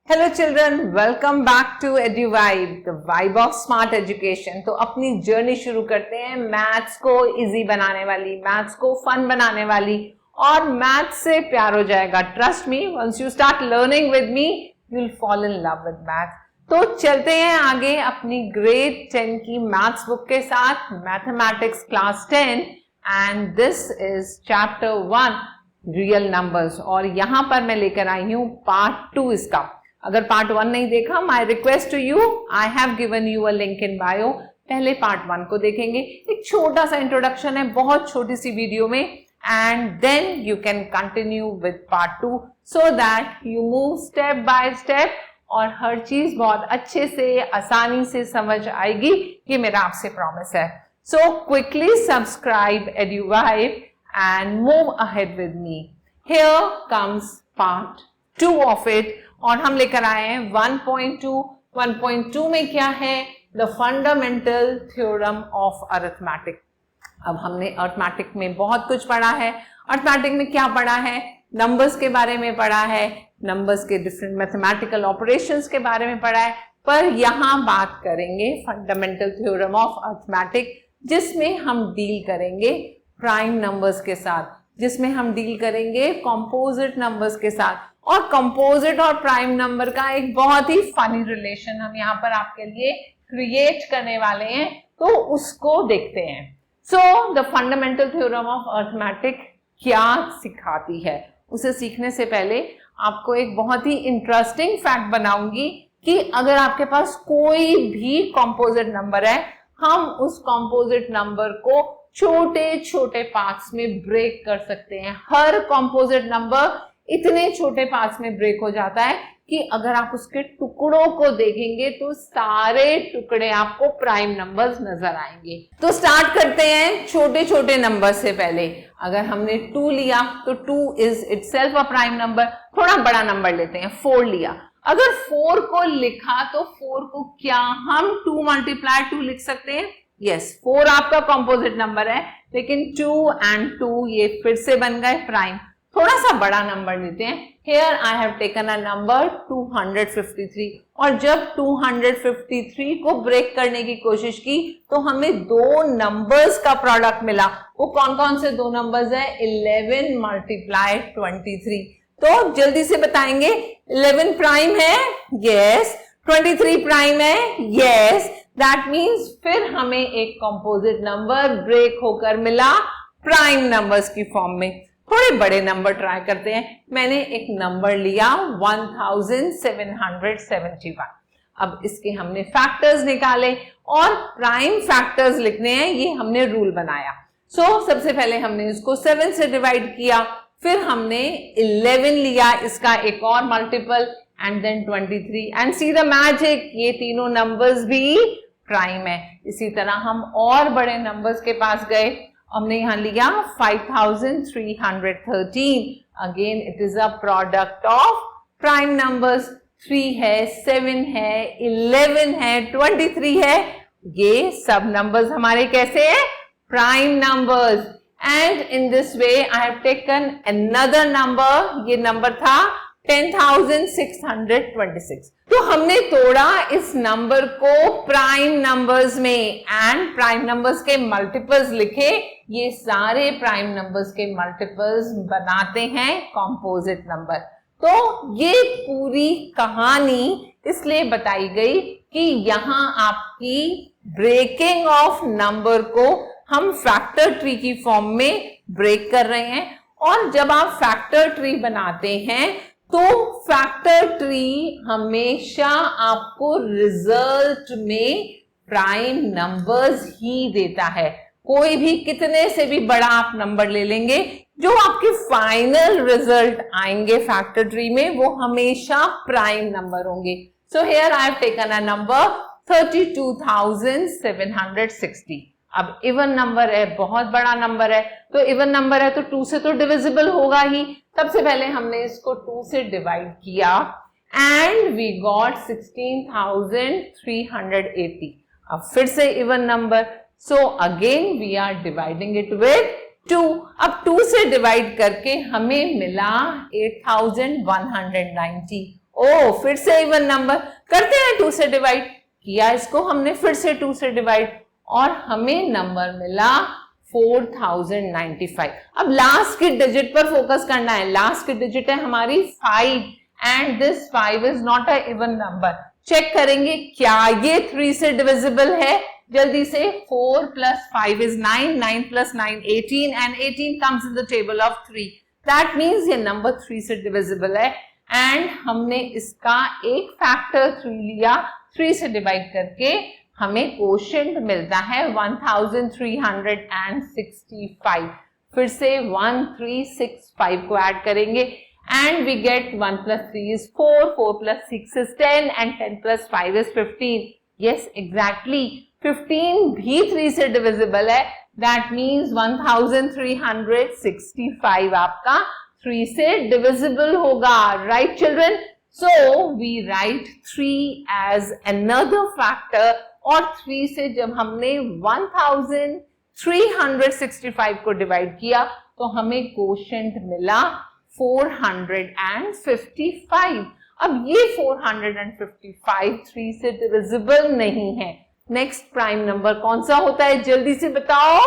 Hello children, welcome back to Eduvibe, the vibe of smart education. तो अपनी journey शुरू करते हैं मैथ्स को इजी बनाने वाली, मैथ्स को फन बनाने वाली, और मैथ्स से प्यार हो जाएगा। Trust me, once you start learning with me you will fall in love with math. तो चलते हैं आगे अपनी ग्रेड 10 की मैथ्स बुक के साथ, mathematics class 10, and this is chapter 1 real numbers. और यहां पर मैं लेकर आई हूं पार्ट 2 इसका। अगर पार्ट 1 नहीं देखा, my request to you, I have given you a link in bio. पहले पार्ट 1 को देखेंगे, एक छोटा सा इंट्रोडक्शन है बहुत छोटी सी वीडियो में, and then you can continue with part 2 so that you move step by step और हर चीज बहुत अच्छे से आसानी से समझ आएगी, ये मेरा आपसे प्रॉमिस है। So quickly subscribe Eduvibe and move ahead with me. Here comes part 2 of it, और हम लेकर आए हैं 1.2। 1.2 में क्या है? The fundamental theorem of arithmetic। अब हमने अर्थमेटिक में बहुत कुछ पढ़ा है। अर्थमेटिक में क्या पढ़ा है? नंबर्स के बारे में पढ़ा है, नंबर्स के डिफरेंट मैथमेटिकल ऑपरेशंस के बारे में पढ़ा है, पर यहाँ बात करेंगे फंडामेंटल थ्योरम ऑफ अर्थमेटिक, जिसमें हम डील करेंगे प्राइम नंबर्स के साथ, जिसमें हम डील करेंगे कंपोजिट नंबर्स के साथ। और कंपोजिट और प्राइम नंबर का एक बहुत ही फनी रिलेशन हम यहाँ पर आपके लिए क्रिएट करने वाले हैं, तो उसको देखते हैं। So the fundamental theorem of arithmetic क्या सिखाती है, उसे सीखने से पहले आपको एक बहुत ही इंटरेस्टिंग फैक्ट बनाऊंगी कि अगर आपके पास कोई भी कंपोजिट नंबर है, हम उस कंपोजिट नंबर को छोटे छोटे पार्ट्स में ब्रेक कर सकते हैं। हर कंपोजिट नंबर इतने छोटे पार्ट्स में ब्रेक हो जाता है कि अगर आप उसके टुकड़ों को देखेंगे तो सारे टुकड़े आपको प्राइम नंबर्स नजर आएंगे। तो स्टार्ट करते हैं छोटे छोटे नंबर से। पहले अगर हमने 2 लिया तो 2 is itself a prime number. थोड़ा बड़ा नंबर लेते हैं, 4 लिया। अगर 4 को लिखा तो 4 को क्या हम 2 × 2 लिख सकते हैं? यस, 4 आपका कंपोजिट नंबर है, लेकिन 2 and 2 ये फिर से बन गए प्राइम। थोड़ा सा बड़ा नंबर लेते हैं। Here I have taken a number 253, और जब 253 को ब्रेक करने की कोशिश की तो हमें 2 नंबर्स का प्रोडक्ट मिला। वो कौन कौन से 2 नंबर्स है? 11 × 23। तो जल्दी से बताएंगे, 11 प्राइम है, यस। 23 प्राइम है, यस। दैट मीन्स फिर हमें एक कंपोजिट नंबर ब्रेक होकर मिला प्राइम नंबर्स की फॉर्म में। थोड़े बड़े नंबर ट्राई करते हैं। मैंने एक नंबर लिया 1771। अब इसके हमने फैक्टर्स निकाले और प्राइम फैक्टर्स लिखने हैं, ये हमने रूल बनाया। सो सबसे पहले हमने इसको 7 से डिवाइड किया, फिर हमने 11 लिया, इसका एक और multiple, and then 23, and see the magic, ये तीनों नंबर्स भी प्राइम है। इसी तरह हम और बड़े नंबर्स के पास गए, हमने यहां लिया 5313। Again it is a product of prime numbers. 3 है, 7 है, 11 है, 23 है, ये सब नंबर्स हमारे कैसे हैं? Prime numbers. And in this way I have taken another number, ये नंबर था 10,626। तो हमने तोड़ा इस नंबर को प्राइम नंबर्स में, एंड प्राइम नंबर्स के मल्टीपल्स लिखे। ये सारे प्राइम नंबर्स के मल्टीपल्स बनाते हैं कंपोजिट नंबर। तो ये पूरी कहानी इसलिए बताई गई कि यहां आपकी ब्रेकिंग ऑफ नंबर को हम फैक्टर ट्री की फॉर्म में ब्रेक कर रहे हैं। और जब आप फैक्टर ट्री बनाते हैं तो फैक्टर ट्री हमेशा आपको रिजल्ट में प्राइम नंबर्स ही देता है। कोई भी कितने से भी बड़ा आप नंबर ले लेंगे, जो आपके फाइनल रिजल्ट आएंगे फैक्टर ट्री में, वो हमेशा प्राइम नंबर होंगे। So here I have taken a number 32,760। अब इवन नंबर है, बहुत बड़ा नंबर है, तो इवन नंबर है तो 2 से तो डिविजिबल होगा ही। सबसे पहले हमने इसको 2 से डिवाइड किया एंड वी गॉट 16,380। अब फिर से even number, so again we are dividing it with 2। अब 2 से डिवाइड करके हमें मिला 8,190। ओ फिर से इवन नंबर, करते हैं 2 से डिवाइड, किया इसको हमने फिर से 2 से डिवाइड और हमें नंबर मिला 4095। अब लास्ट की डिजिट पर फोकस करना है, लास्ट की डिजिट है हमारी 5 and this 5 is not a even number. Check करेंगे क्या ये 3 से डिविजिबल है, जल्दी से 4 plus 5 is 9, 9 plus 9 18 and 18 comes in the table of 3. That means ये नंबर 3 से डिविजिबल है एंड हमने इसका एक फैक्टर 3 लिया, 3 से डिवाइड करके हमें कोशेंट मिलता है 1365। फिर से 1365 को ऐड करेंगे and we get 1 plus 3 is 4, 4 plus 6 is 10 and 10 plus 5 is 15. Yes, exactly. 15 भी 3 से डिविजिबल है, that means 1365 आपका 3 से डिविजिबल होगा, right children? So we write 3 as another factor और 3 से जब हमने 1365 को डिवाइड किया तो हमें कोशेंट मिला 455। अब ये 455 3 से डिविजिबल नहीं है। नेक्स्ट प्राइम नंबर कौन सा होता है, जल्दी से बताओ।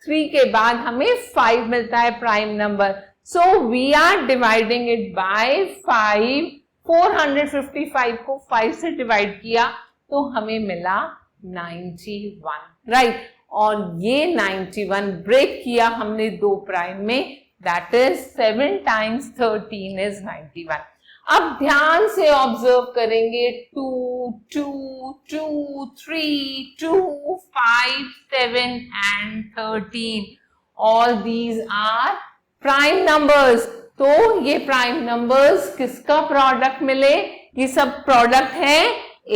3 के बाद हमें 5 मिलता है prime number, so we are dividing it by 5। 455 को 5 से डिवाइड किया तो हमें मिला 91, राइट। और ये 91 ब्रेक किया हमने 2 प्राइम में, दैट इज 7 times 13 is 91। अब ध्यान से ऑब्जर्व करेंगे 2, 2, 2, 3, 2, 5, 7 and 13, all these are prime numbers। तो ये प्राइम नंबर्स किसका प्रोडक्ट मिले, ये सब प्रोडक्ट है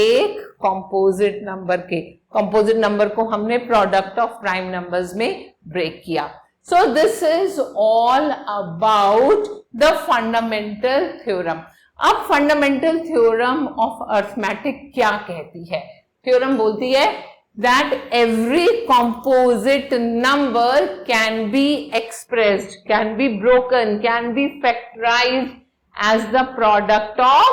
एक कॉम्पोजिट नंबर के। कॉम्पोजिट नंबर को हमने प्रोडक्ट ऑफ प्राइम नंबर्स में ब्रेक किया। So this is all about the fundamental theorem। अब fundamental theorem of arithmetic क्या कहती है? Theorem बोलती है that every composite number can be expressed, can be broken, can be factorized as the product of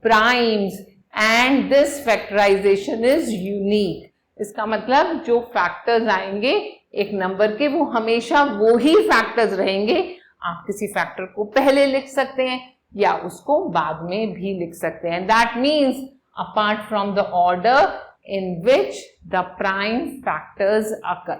primes and this factorization is unique। इसका मतलब जो factors आएंगे एक नंबर के वो हमेशा वो ही फैक्टर्स रहेंगे। आप किसी फैक्टर को पहले लिख सकते हैं या उसको बाद में भी लिख सकते हैं। That means apart from the order in which the prime factors occur.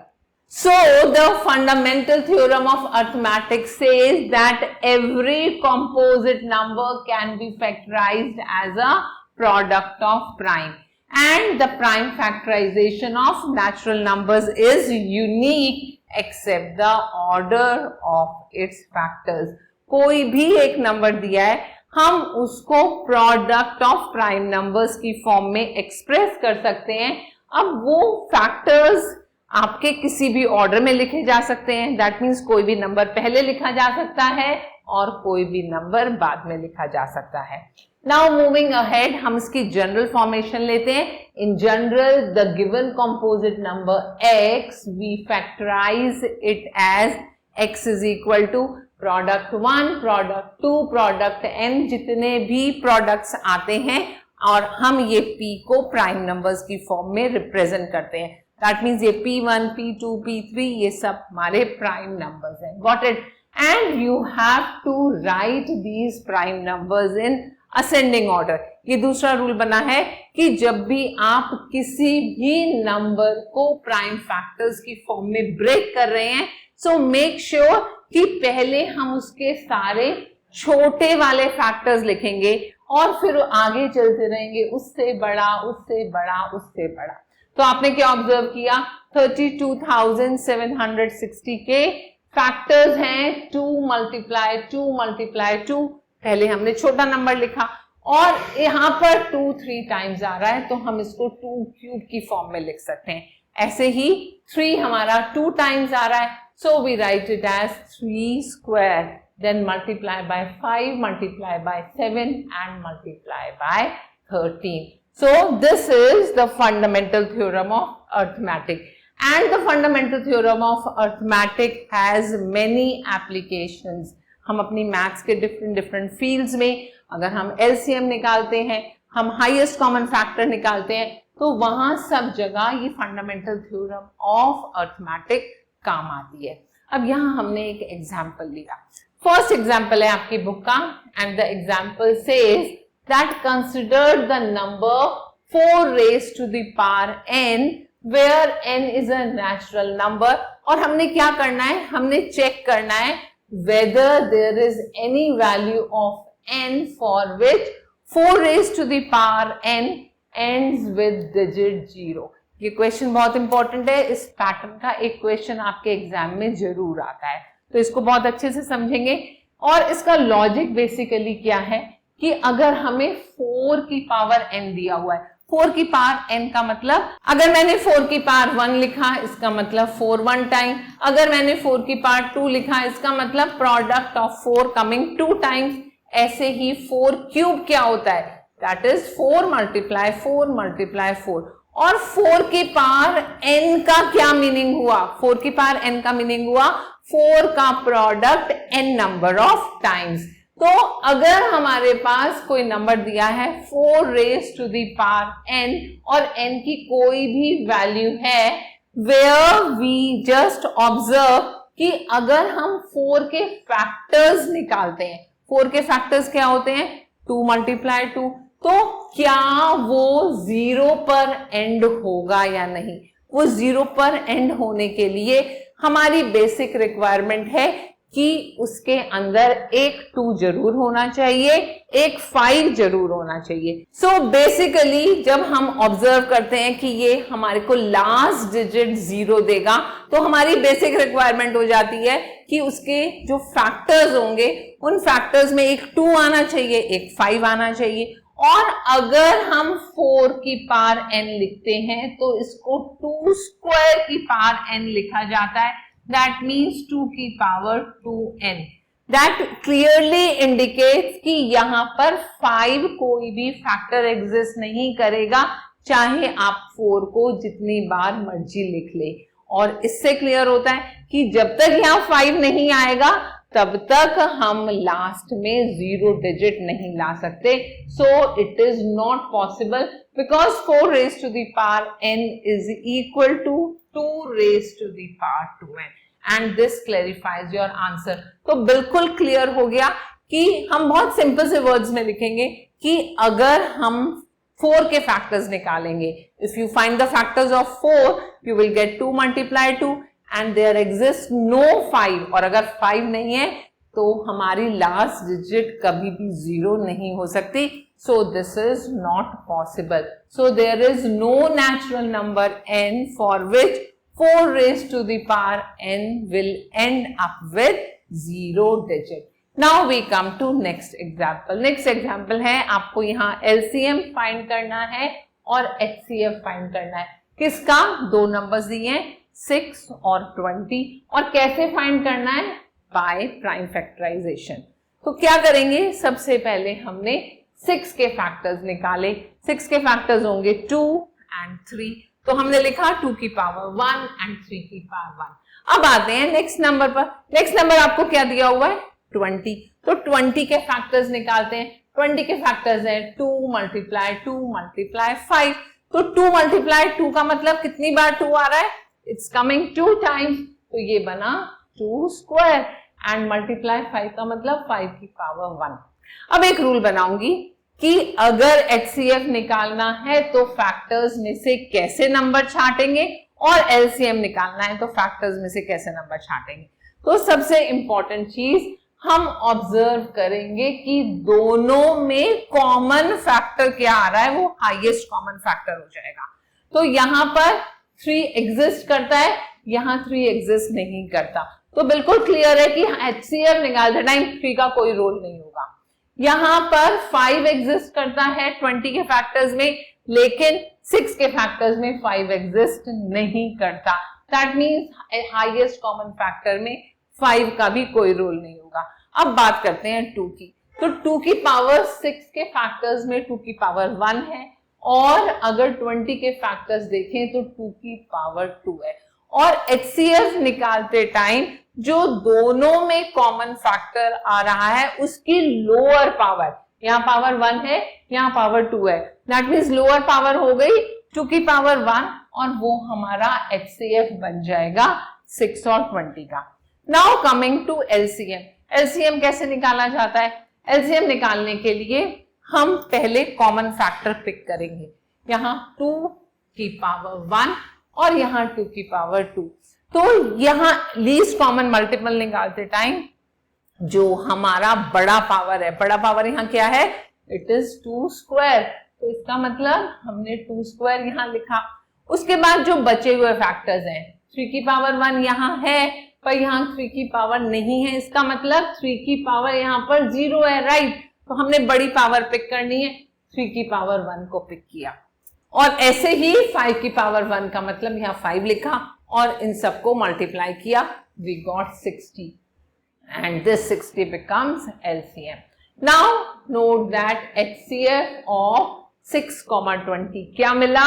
So the fundamental theorem of arithmetic says that every composite number can be factorized as a product of prime and the prime factorization of natural numbers is unique except the order of its factors। कोई भी एक number दिया है हम उसको product of prime numbers की form में express कर सकते हैं। अब वो फैक्टर्स आपके किसी भी ऑर्डर में लिखे जा सकते हैं, दैट मीन्स कोई भी नंबर पहले लिखा जा सकता है और कोई भी नंबर बाद में लिखा जा सकता है। नाउ मूविंग अहेड हम इसकी जनरल फॉर्मेशन लेते हैं। In general the given composite number x we factorise it as x is equal to product 1, product 2, product n, जितने भी प्रोडक्ट्स आते हैं और हम ये p को प्राइम नंबर्स की फॉर्म में रिप्रेजेंट करते हैं। दैट मीन्स ये p1, p2, p3 ये सब हमारे प्राइम नंबर्स हैं। Got it? And you have to write these prime numbers in ascending order. ये दूसरा रूल बना है कि जब भी आप किसी भी नंबर को प्राइम फैक्टर्स की फॉर्म में ब्रेक कर रहे हैं, सो मेक श्योर कि पहले हम उसके सारे छोटे वाले फैक्टर्स लिखेंगे और फिर आगे चलते रहेंगे उससे बड़ा, उससे बड़ा, उससे बड़ा। तो आपने क्या ऑब्जर्व किया, 32,760 के फैक्टर्स हैं 2 multiply 2 multiply 2। पहले हमने छोटा नंबर लिखा और यहाँ पर 2 3 टाइम्स आ रहा है तो हम इसको 2 क्यूब की फॉर्म में लिख सकते हैं। ऐसे ही 3 हमारा 2 टाइम्स आ रहा है, so we write it as 3 square, then multiply by 5, multiply by 7 and multiply by 13। So this is the fundamental theorem of arithmetic and the fundamental theorem of arithmetic has many applications। हम अपनी maths के different fields में अगर हम LCM निकालते हैं, हम highest common factor निकालते हैं, तो वहां सब जगह ये फंडामेंटल थ्योरम ऑफ अर्थमेटिक काम आती है। अब यहाँ हमने एक एग्जाम्पल लिया। फर्स्ट एग्जाम्पल है आपकी बुक का, and the example says that consider the number 4 raised to the power n where n is a natural number। और हमने क्या करना है, हमने चेक करना है whether there is any value of n for which 4 raised to the power n ends with digit 0। ये question बहुत इंपॉर्टेंट है, इस पैटर्न का एक क्वेश्चन आपके एग्जाम में जरूर आता है, तो इसको बहुत अच्छे से समझेंगे। और इसका लॉजिक बेसिकली क्या है कि अगर हमें 4 की पावर n दिया हुआ है, 4 की पावर n का मतलब, अगर मैंने 4 की पावर 1 लिखा इसका मतलब 4 1 टाइम, अगर मैंने 4 की पावर 2 लिखा इसका मतलब प्रोडक्ट ऑफ 4 कमिंग 2 टाइम्स। ऐसे ही 4 क्यूब क्या होता है, दैट इज 4 मल्टीप्लाई 4 मल्टीप्लाई 4। और 4 की पावर n का क्या मीनिंग हुआ, 4 की पावर n का मीनिंग हुआ 4 का product n number of times. तो अगर हमारे पास कोई नंबर दिया है 4 raised to the power n और n की कोई भी वैल्यू है, where we just observe कि अगर हम 4 के फैक्टर्स निकालते हैं, 4 के फैक्टर्स क्या होते हैं, 2 मल्टीप्लाई 2, तो क्या वो 0 पर एंड होगा या नहीं। वो 0 पर एंड होने के लिए हमारी बेसिक रिक्वायरमेंट है कि उसके अंदर एक 2 जरूर होना चाहिए, एक 5 जरूर होना चाहिए। सो बेसिकली जब हम ऑब्जर्व करते हैं कि ये हमारे को लास्ट डिजिट 0 देगा, तो हमारी बेसिक रिक्वायरमेंट हो जाती है कि उसके जो फैक्टर्स होंगे उन फैक्टर्स में एक 2 आना चाहिए, एक 5 आना चाहिए। और अगर हम 4 की पावर n लिखते हैं तो इसको 2 स्क्वायर की पावर n लिखा जाता है, that means 2 की power 2n। that clearly indicates कि यहाँ पर 5 कोई भी फैक्टर एग्जिस्ट नहीं करेगा, चाहे आप 4 को जितनी बार मर्जी लिख ले। और इससे क्लियर होता है कि जब तक यहाँ 5 नहीं आएगा तब तक हम लास्ट में 0 डिजिट नहीं ला सकते। सो it is not possible because 4 raised to the power n is equal to 2 raised to the power 2n and this clarifies your answer। तो बिल्कुल क्लियर हो गया कि हम बहुत सिंपल से वर्ड्स में लिखेंगे कि अगर हम 4 के फैक्टर्स निकालेंगे, if you find the factors of 4 you will get 2 multiply 2 and there exist no 5। और अगर 5 नहीं है तो हमारी लास्ट डिजिट कभी भी 0 नहीं हो सकती। So this is not possible. So there is no natural number n for which 4 raised to the power n will end up with 0 digit। Now we come to next example। next example है आपको यहाँ LCM find करना है और HCF find करना है। किसका, 2 numbers दिए हैं 6 और 20, और कैसे फाइंड करना है, बाय प्राइम फैक्टराइजेशन। तो क्या करेंगे, सबसे पहले हमने 6 के फैक्टर्स निकाले। 6 के फैक्टर्स होंगे 2 and 3, तो हमने लिखा 2 की पावर 1 and 3 की पावर 1। अब आते हैं नेक्स्ट नंबर पर। नेक्स्ट नंबर आपको क्या दिया हुआ है, 20, तो 20 के फैक्टर्स निकालते हैं। 20 के फैक्टर्स हैं 2 मल्टीप्लाई 2 मल्टीप्लाई 5, तो 2 मल्टीप्लाई 2 का मतलब कितनी बार 2 आ रहा है, इट्स कमिंग 2 टाइम्स, तो ये बना 2 स्क्वायर एंड मल्टीप्लाई 5 का मतलब 5 की पावर 1। अब एक रूल बनाऊंगी कि अगर HCF निकालना है तो फैक्टर्स में से कैसे नंबर छांटेंगे और LCM निकालना है तो फैक्टर्स में से कैसे नंबर छांटेंगे। तो सबसे इंपॉर्टेंट चीज हम ऑब्जर्व करेंगे कि दोनों में कॉमन फैक्टर क्या आ रहा है, वो हाईएस्ट कॉमन फैक्टर हो जाएगा। तो यहाँ पर 3 एग्जिस्ट करता है, यहाँ 3 एग्जिस्ट नहीं करता, तो बिल्कुल क्लियर है कि HCF निकालते टाइम 3 का कोई रोल नहीं होगा। यहाँ पर 5 एग्जिस्ट करता है 20 के फैक्टर्स में, लेकिन 6 के फैक्टर्स में 5 एग्जिस्ट नहीं करता। That means highest common factor में 5 का भी कोई रोल नहीं होगा। अब बात करते हैं 2 की, तो 2 की पावर 6 के फैक्टर्स में 2 की पावर 1 है, और अगर 20 के फैक्टर्स देखें तो 2 की पावर 2 है। और HCF निकालते टाइम जो दोनों में कॉमन फैक्टर आ रहा है उसकी लोअर पावर, यहाँ पावर 1 है, यहाँ पावर 2 है, दैट मीन्स लोअर पावर हो गई 2 की पावर 1 और वो हमारा HCF बन जाएगा 6 और 20 का। Now coming to LCM, LCM कैसे निकाला जाता है? LCM निकालने के लिए हम पहले कॉमन फैक्टर पिक करेंगे, यहाँ 2 की पावर 1 और यहाँ 2 की पावर 2। तो यहाँ लीस्ट कॉमन मल्टीपल निकालते टाइम जो हमारा बड़ा पावर है, बड़ा पावर यहाँ क्या है? इट इज 2 स्क्वायर, तो इसका मतलब हमने 2 स्क्वायर यहाँ लिखा। उसके बाद जो बचे हुए फैक्टर्स हैं, 3 की पावर 1 यहाँ है पर यहाँ 3 की पावर नहीं है, इसका मतलब 3 की पावर यहाँ पर 0 है, राइट? तो हमने बड़ी पावर पिक करनी है, 3 की पावर 1 को पिक किया। और ऐसे ही 5 की पावर 1 का मतलब यहाँ 5 लिखा और इन सबको मल्टीप्लाई किया, we got 60 and this 60 becomes LCM. Now note that HCF of 6,20 क्या मिला?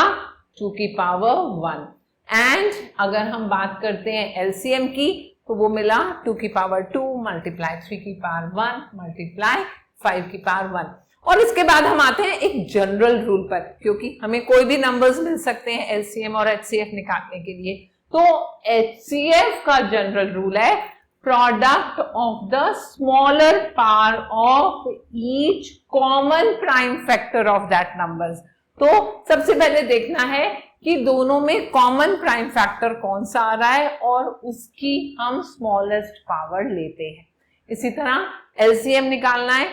2 की पावर 1 and अगर हम बात करते हैं LCM की तो वो मिला 2 की पावर 2 मल्टीप्लाई 3 की पावर 1 मल्टीप्लाई 5 की पावर 1। और इसके बाद हम आते हैं एक जनरल रूल पर, क्योंकि हमें कोई भी नंबर्स मिल सकते हैं LCM और HCF निकालने के लिए। तो HCF का जनरल रूल है product of the smaller power of each common prime factor of that numbers। तो सबसे पहले देखना है कि दोनों में कॉमन प्राइम फैक्टर कौन सा आ रहा है और उसकी हम स्मॉलेस्ट पावर लेते हैं। इसी तरह LCM निकालना है,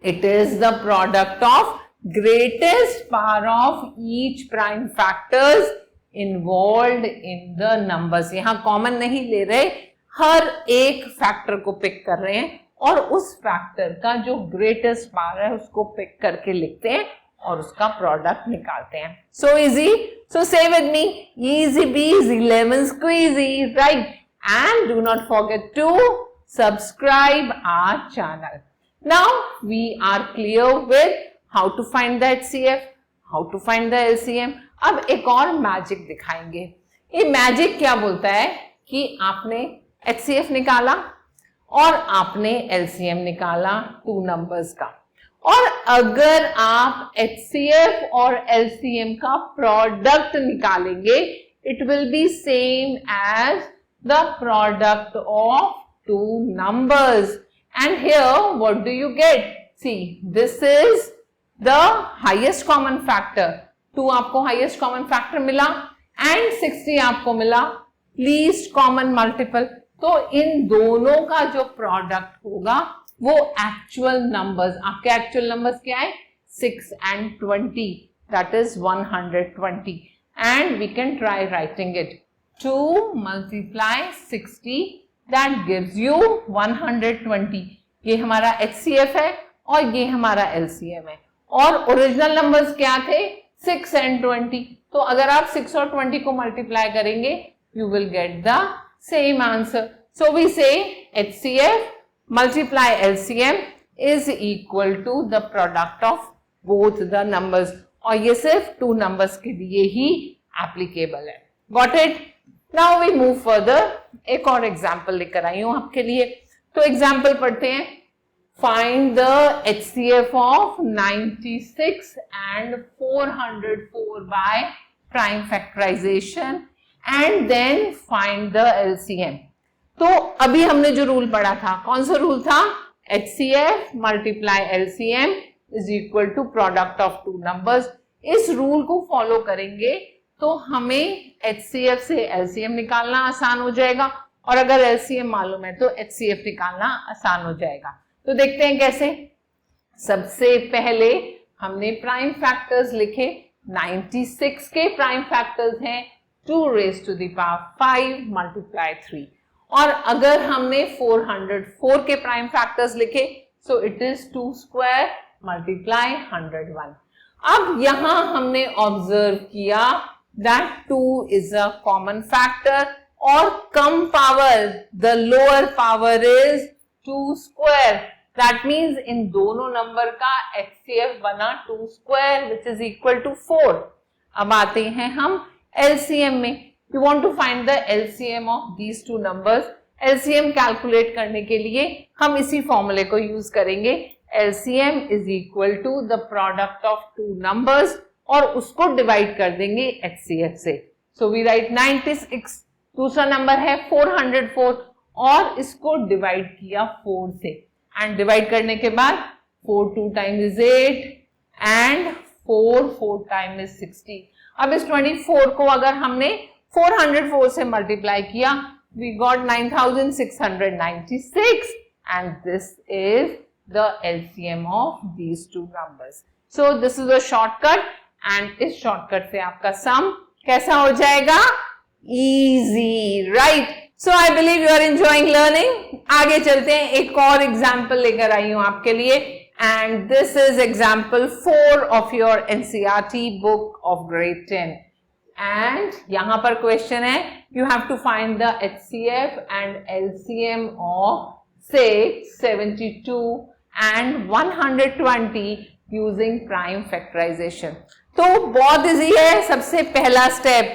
it is the product of greatest power of each prime factors involved in the numbers. यहां कॉमन नहीं ले रहे, हर एक फैक्टर को पिक कर रहे हैं और उस फैक्टर का जो ग्रेटेस्ट पावर है उसको पिक करके लिखते हैं और उसका प्रोडक्ट निकालते हैं। सो easy, so say with me, easy peasy lemon squeezy, right? And do not forget to subscribe our channel. Now we are clear with how to find the HCF, how to find the LCM। अब एक और magic दिखाएंगे। ये magic क्या बोलता है कि आपने HCF निकाला और आपने LCM निकाला 2 नंबर्स का, और अगर आप HCF और LCM का प्रोडक्ट निकालेंगे it will be same as the product of 2 numbers. And here what do you get? See, this is the highest common factor, 2 आपको हाईएस्ट कॉमन फैक्टर मिला एंड 60 आपको मिला लीस्ट कॉमन मल्टीपल। तो इन दोनों का जो प्रोडक्ट होगा वो एक्चुअल नंबर्स, आपके एक्चुअल नंबर्स क्या है? 6 and 20, that is 120, and we can try writing it. 2 multiply 60, that gives you 120। ये हमारा HCF है और ये हमारा LCM है, और ओरिजिनल नंबर्स क्या थे? 6 and 20। तो अगर आप 6 और 20 को मल्टीप्लाई करेंगे you will get the same answer. So we say HCF multiply LCM is equal to the product of both the numbers, और ये सिर्फ 2 numbers के लिए ही applicable है। Got it? Now we move further। एक और example लेकर आई हूं आपके लिए, तो example पढ़ते हैं। Find the HCF of 96 and 404 by prime factorization and then find the LCM। तो अभी हमने जो रूल पढ़ा था, कौन सा रूल था? HCF multiply LCM is equal to product of 2 numbers. इस रूल को फॉलो करेंगे तो हमें HCF से LCM निकालना आसान हो जाएगा, और अगर LCM मालूम है तो HCF निकालना आसान हो जाएगा। तो देखते हैं कैसे। सबसे पहले हमने प्राइम फैक्टर्स लिखे, 96 के प्राइम फैक्टर्स हैं 2 raised to the power 5 multiply 3, और अगर हमने 404 के प्राइम फैक्टर्स लिखे so it is 2 square multiply 101। अब यहां हमने ऑब्जर्व किया that 2 is a common factor और कम power, the lower power is 2 square. That means इन दोनों नंबर का HCF बना 2 square which is equal to 4। अब आते हैं हम LCM में। You want to find the LCM of these 2 numbers, LCM calculate करने के लिए हम इसी फॉर्मूले को यूज करेंगे। LCM is equal to the product of two numbers और उसको डिवाइड कर देंगे एचसीएफ से। सो वी राइट 96, दूसरा नंबर है 404 और इसको डिवाइड किया 4 से, एंड डिवाइड करने के बाद 4 2 times is 8 and 4 time is 60। अब इस 24 को अगर हमने 404 से मल्टीप्लाई किया, we got 9696 and this is the LCM of these two numbers. So this is a shortcut and इस shortcut से आपका sum कैसा हो जाएगा? Easy, right? So I believe you are enjoying learning. आगे चलते हैं, एक और example लेकर आई हूं आपके लिए, and this is example 4 of your NCERT book of grade 10. And यहाँ पर क्वेश्चन है, you have to find the HCF and LCM of 6, 72 and 120 using prime factorization. तो बहुत इजी है। सबसे पहला स्टेप,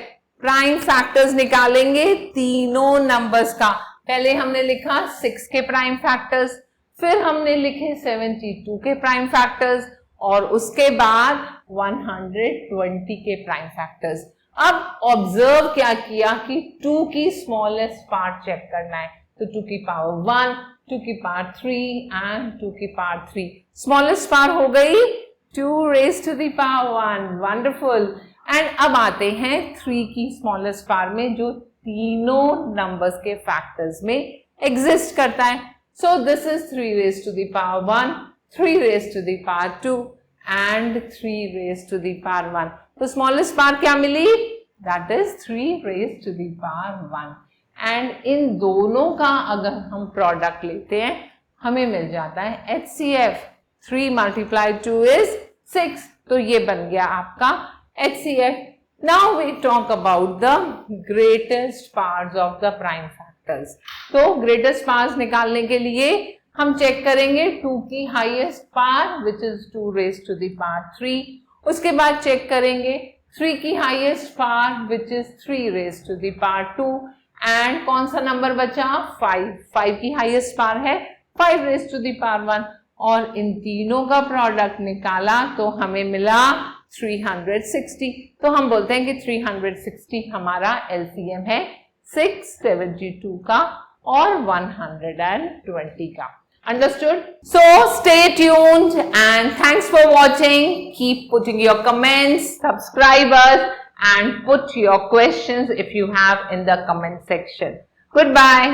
प्राइम फैक्टर्स निकालेंगे तीनों नंबर्स का। पहले हमने लिखा 6 के प्राइम फैक्टर्स, फिर हमने लिखे 72 के प्राइम फैक्टर्स और उसके बाद 120 के प्राइम फैक्टर्स। अब ऑब्जर्व क्या किया कि 2 की स्मॉलेस्ट पार्ट चेक करना है, तो 2 की पावर 1, 2 की पावर 3 एंड 2 की पावर 3। स्मॉलेस्ट पावर हो गई 2 raised to the power 1, wonderful. And अब आते हैं 3 की स्मॉलेस्ट पावर में, जो तीनों नंबर्स के फैक्टर्स में एग्जिस्ट करता है। सो this is 3 raised to the power 1, 3 raised to the power 2 and 3 raised to the power 1। तो स्मॉलेस्ट पावर क्या मिली? That is 3 raised to the power 1। And इन दोनों का अगर हम प्रोडक्ट लेते हैं, हमें मिल जाता है HCF। 3 multiplied 2 is 6, तो ये बन गया आपका HCF। Now we talk about the greatest powers of the prime factors. तो ग्रेटेस्ट पावर्स निकालने के लिए हम चेक करेंगे 2 की highest power which is 2 raised to the power 3। उसके बाद चेक करेंगे 3 की highest power which is 3 raised to the power 2 and कौन सा नंबर बचा? 5 की हाईएस्ट पावर है 5 raised to the power 1 और इन तीनों का प्रोडक्ट निकाला तो हमें मिला 360। तो हम बोलते हैं कि 360 हमारा LCM है 672 का और 120 का। Understood? So stay tuned and thanks for watching. Keep putting your comments, subscribe us and put your questions if you have in the comment section. Goodbye.